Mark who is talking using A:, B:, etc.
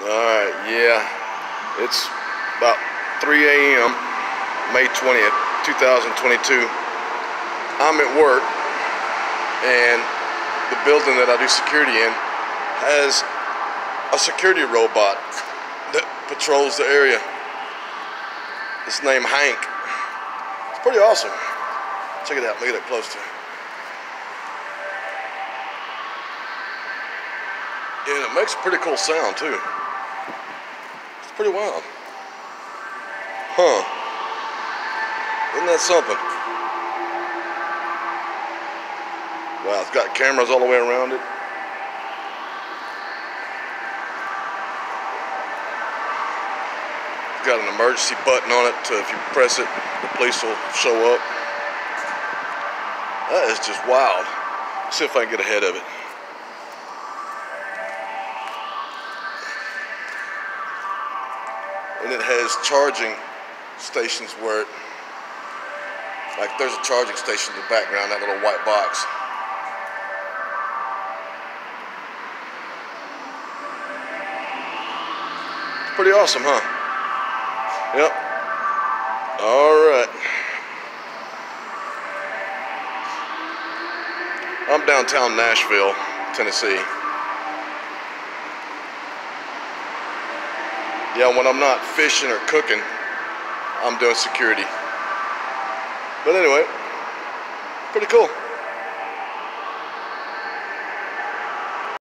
A: Alright, yeah. It's about 3 a.m. May 20th, 2022. I'm at work, and the building that I do security in has a security robot that patrols the area. It's named Hank. It's pretty awesome. Check it out. Look at it close to it. And it makes a pretty cool sound too. It's pretty wild. Huh. Isn't that something? Wow, it's got cameras all the way around it. It's got an emergency button on it to, if you press it, the police will show up. That is just wild. Let's see if I can get ahead of it. And it has charging stations where like there's a charging station in the background, that little white box. It's pretty awesome, huh? Yep. Alright. I'm downtown Nashville, Tennessee. Yeah, when I'm not fishing or cooking, I'm doing security. But anyway, pretty cool.